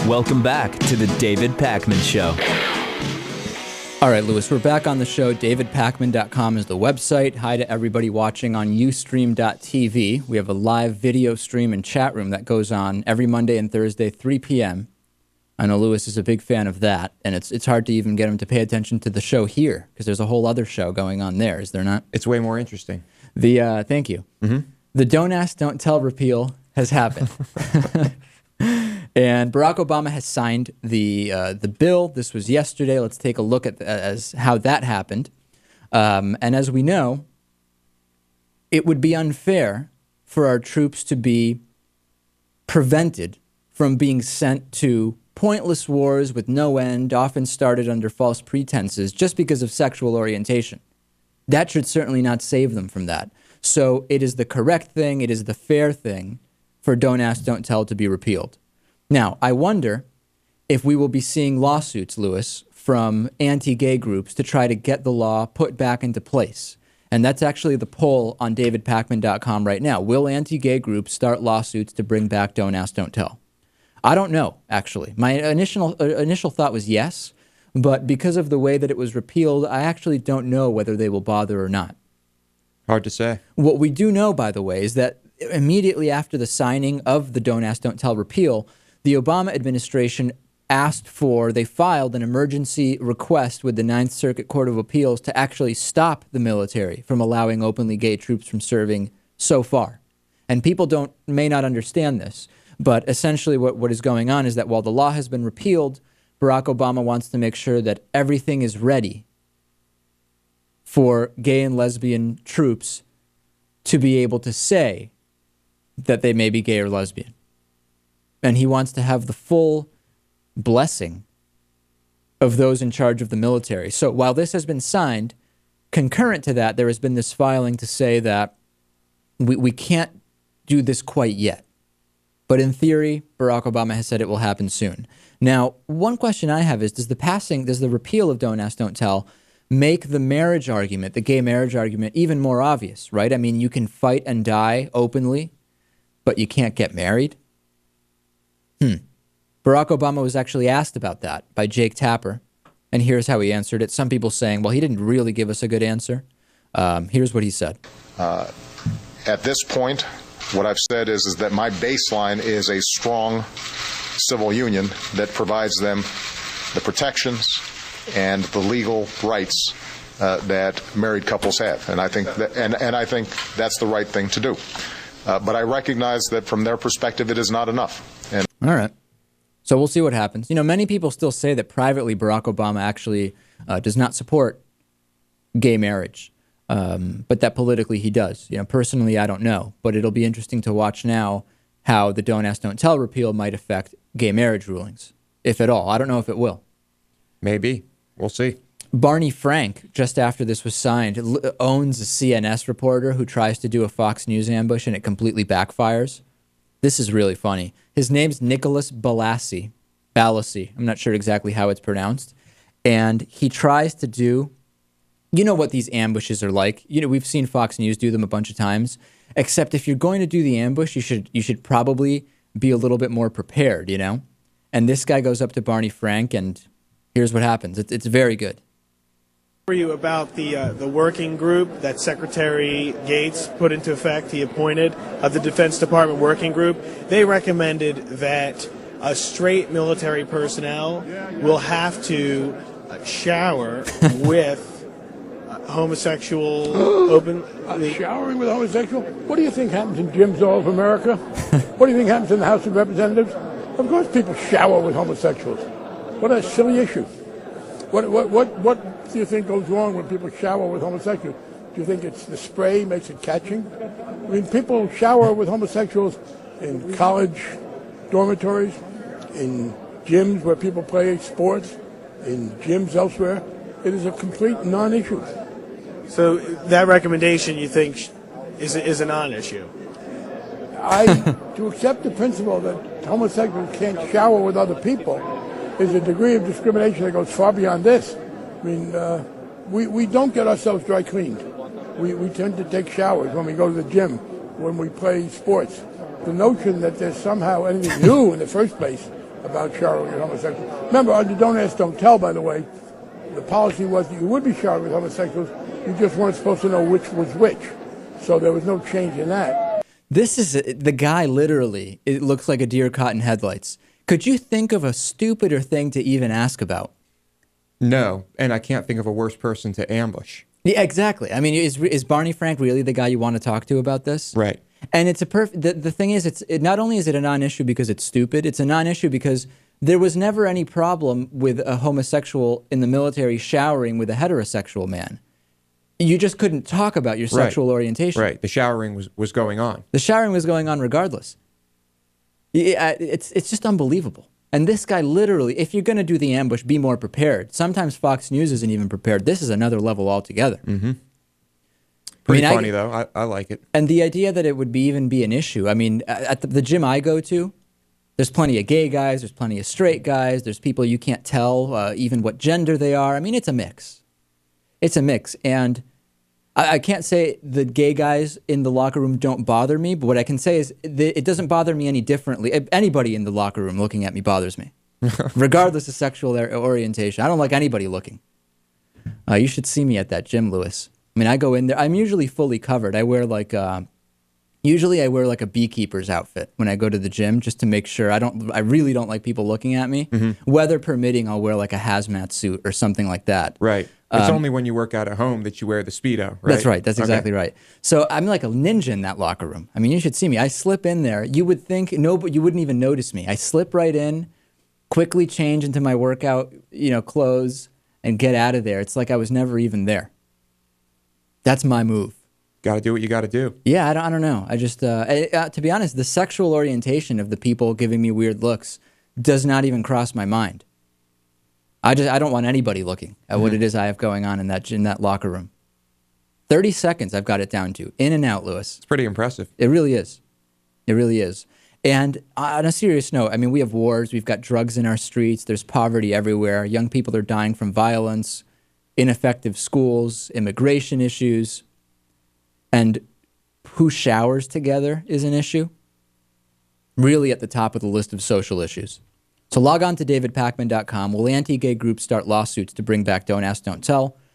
Welcome back to the David Pakman Show. All right, Lewis, we're back on the show. DavidPakman.com is the website. Hi to everybody watching on Ustream.tv. We have a live video stream and chat room that goes on every Monday and Thursday, 3 p.m. I know Lewis is a big fan of that, and it's hard to even get him to pay attention to the show here because there's a whole other show going on there, is there not? It's way more interesting. Thank you. Mm-hmm. The Don't Ask, Don't Tell repeal has happened. And Barack Obama has signed the bill. This was yesterday. Let's take a look at how that happened. And as we know, it would be unfair for our troops to be prevented from being sent to pointless wars with no end, often started under false pretenses, just because of sexual orientation. That should certainly not save them from that. So it is the correct thing, it is the fair thing for Don't Ask, Don't Tell to be repealed. Now, I wonder if we will be seeing lawsuits, Lewis, from anti-gay groups to try to get the law put back into place. And that's actually the poll on DavidPakman.com right now. Will anti-gay groups start lawsuits to bring back Don't Ask, Don't Tell? I don't know, actually. My initial thought was yes, but because of the way that it was repealed, I actually don't know whether they will bother or not. Hard to say. What we do know, by the way, is that immediately after the signing of the Don't Ask, Don't Tell repeal, the Obama administration they filed an emergency request with the Ninth Circuit Court of Appeals to actually stop the military from allowing openly gay troops from serving so far. And people may not understand this, but essentially what is going on is that while the law has been repealed, Barack Obama wants to make sure that everything is ready for gay and lesbian troops to be able to say that they may be gay or lesbian. And he wants to have the full blessing of those in charge of the military. So while this has been signed, concurrent to that, there has been this filing to say that we can't do this quite yet. But in theory, Barack Obama has said it will happen soon. Now, one question I have is, does the repeal of Don't Ask, Don't Tell make the marriage argument, the gay marriage argument, even more obvious, right? I mean, you can fight and die openly, but you can't get married? Barack Obama was actually asked about that by Jake Tapper, and here's how he answered it. Some people saying, well, he didn't really give us a good answer. Here's what he said. At this point, what I've said is that my baseline is a strong civil union that provides them the protections and the legal rights that married couples have, and I think I think that's the right thing to do. But I recognize that from their perspective, it is not enough. All right. So we'll see what happens. You know, many people still say that privately Barack Obama actually does not support gay marriage, but that politically he does. You know, personally, I don't know, but it'll be interesting to watch now how the Don't Ask, Don't Tell repeal might affect gay marriage rulings, if at all. I don't know if it will. Maybe. We'll see. Barney Frank, just after this was signed, owns a CNS reporter who tries to do a Fox News ambush and it completely backfires. This is really funny. His name's Nicholas Balassi. I'm not sure exactly how it's pronounced. And he tries to do, you know what these ambushes are like. You know, we've seen Fox News do them a bunch of times. Except if you're going to do the ambush, you should probably be a little bit more prepared, you know? And this guy goes up to Barney Frank, and here's what happens. It's very good. For you about the working group that Secretary Gates put into effect, he appointed, of the Defense Department working group. They recommended that straight military personnel will have to shower with homosexual showering with homosexual? What do you think happens in gyms all over America? What do you think happens in the House of Representatives? Of course people shower with homosexuals. What a silly issue. What do you think goes wrong when people shower with homosexuals? Do you think it's the spray makes it catching? I mean, people shower with homosexuals in college dormitories, in gyms where people play sports, in gyms elsewhere. It is a complete non-issue. So that recommendation, you think, is a non-issue? To accept the principle that homosexuals can't shower with other people is a degree of discrimination that goes far beyond this. I mean, we don't get ourselves dry cleaned. We tend to take showers when we go to the gym, when we play sports. The notion that there's somehow anything new in the first place about showering with homosexuals. Remember, under Don't Ask, Don't Tell, by the way, the policy was that you would be showering with homosexuals. You just weren't supposed to know which was which. So there was no change in that. This is the guy literally, it looks like a deer caught in headlights. Could you think of a stupider thing to even ask about? No, and I can't think of a worse person to ambush. Yeah, exactly. I mean, is Barney Frank really the guy you want to talk to about this? Right. And it's a the thing is, not only is it a non-issue because it's stupid, it's a non-issue because there was never any problem with a homosexual in the military showering with a heterosexual man. You just couldn't talk about your sexual orientation. Right. The showering was going on. The showering was going on regardless. It's just unbelievable. And this guy literally, if you're going to do the ambush, be more prepared. Sometimes Fox News isn't even prepared. This is another level altogether. Mm-hmm. Pretty funny, though. I like it. And the idea that it would even be an issue. I mean, at the gym I go to, there's plenty of gay guys, there's plenty of straight guys, there's people you can't tell even what gender they are. I mean, it's a mix. It's a mix. And I can't say the gay guys in the locker room don't bother me, but what I can say is it doesn't bother me any differently. Anybody in the locker room looking at me bothers me, regardless of sexual orientation. I don't like anybody looking. You should see me at that gym, Lewis. I mean, I go in there. I'm usually fully covered. I wear like usually I wear like a beekeeper's outfit when I go to the gym, just to make sure I really don't like people looking at me. Mm-hmm. Weather permitting, I'll wear like a hazmat suit or something like that. Right. It's only when you work out at home that you wear the Speedo, right? That's right. That's exactly right. So I'm like a ninja in that locker room. I mean, you should see me. I slip in there. You would think but you wouldn't even notice me. I slip right in, quickly change into my workout, clothes, and get out of there. It's like I was never even there. That's my move. Got to do what you got to do. Yeah, I don't know. I just, to be honest, the sexual orientation of the people giving me weird looks does not even cross my mind. I don't want anybody looking at what it is I have going on in that locker room. 30 seconds I've got it down to. In and out, Lewis. It's pretty impressive. It really is. It really is. And on a serious note, I mean, we have wars. We've got drugs in our streets. There's poverty everywhere. Young people are dying from violence, ineffective schools, immigration issues. And who showers together is an issue. Really at the top of the list of social issues. So log on to davidpakman.com. Will anti-gay groups start lawsuits to bring back Don't Ask, Don't Tell?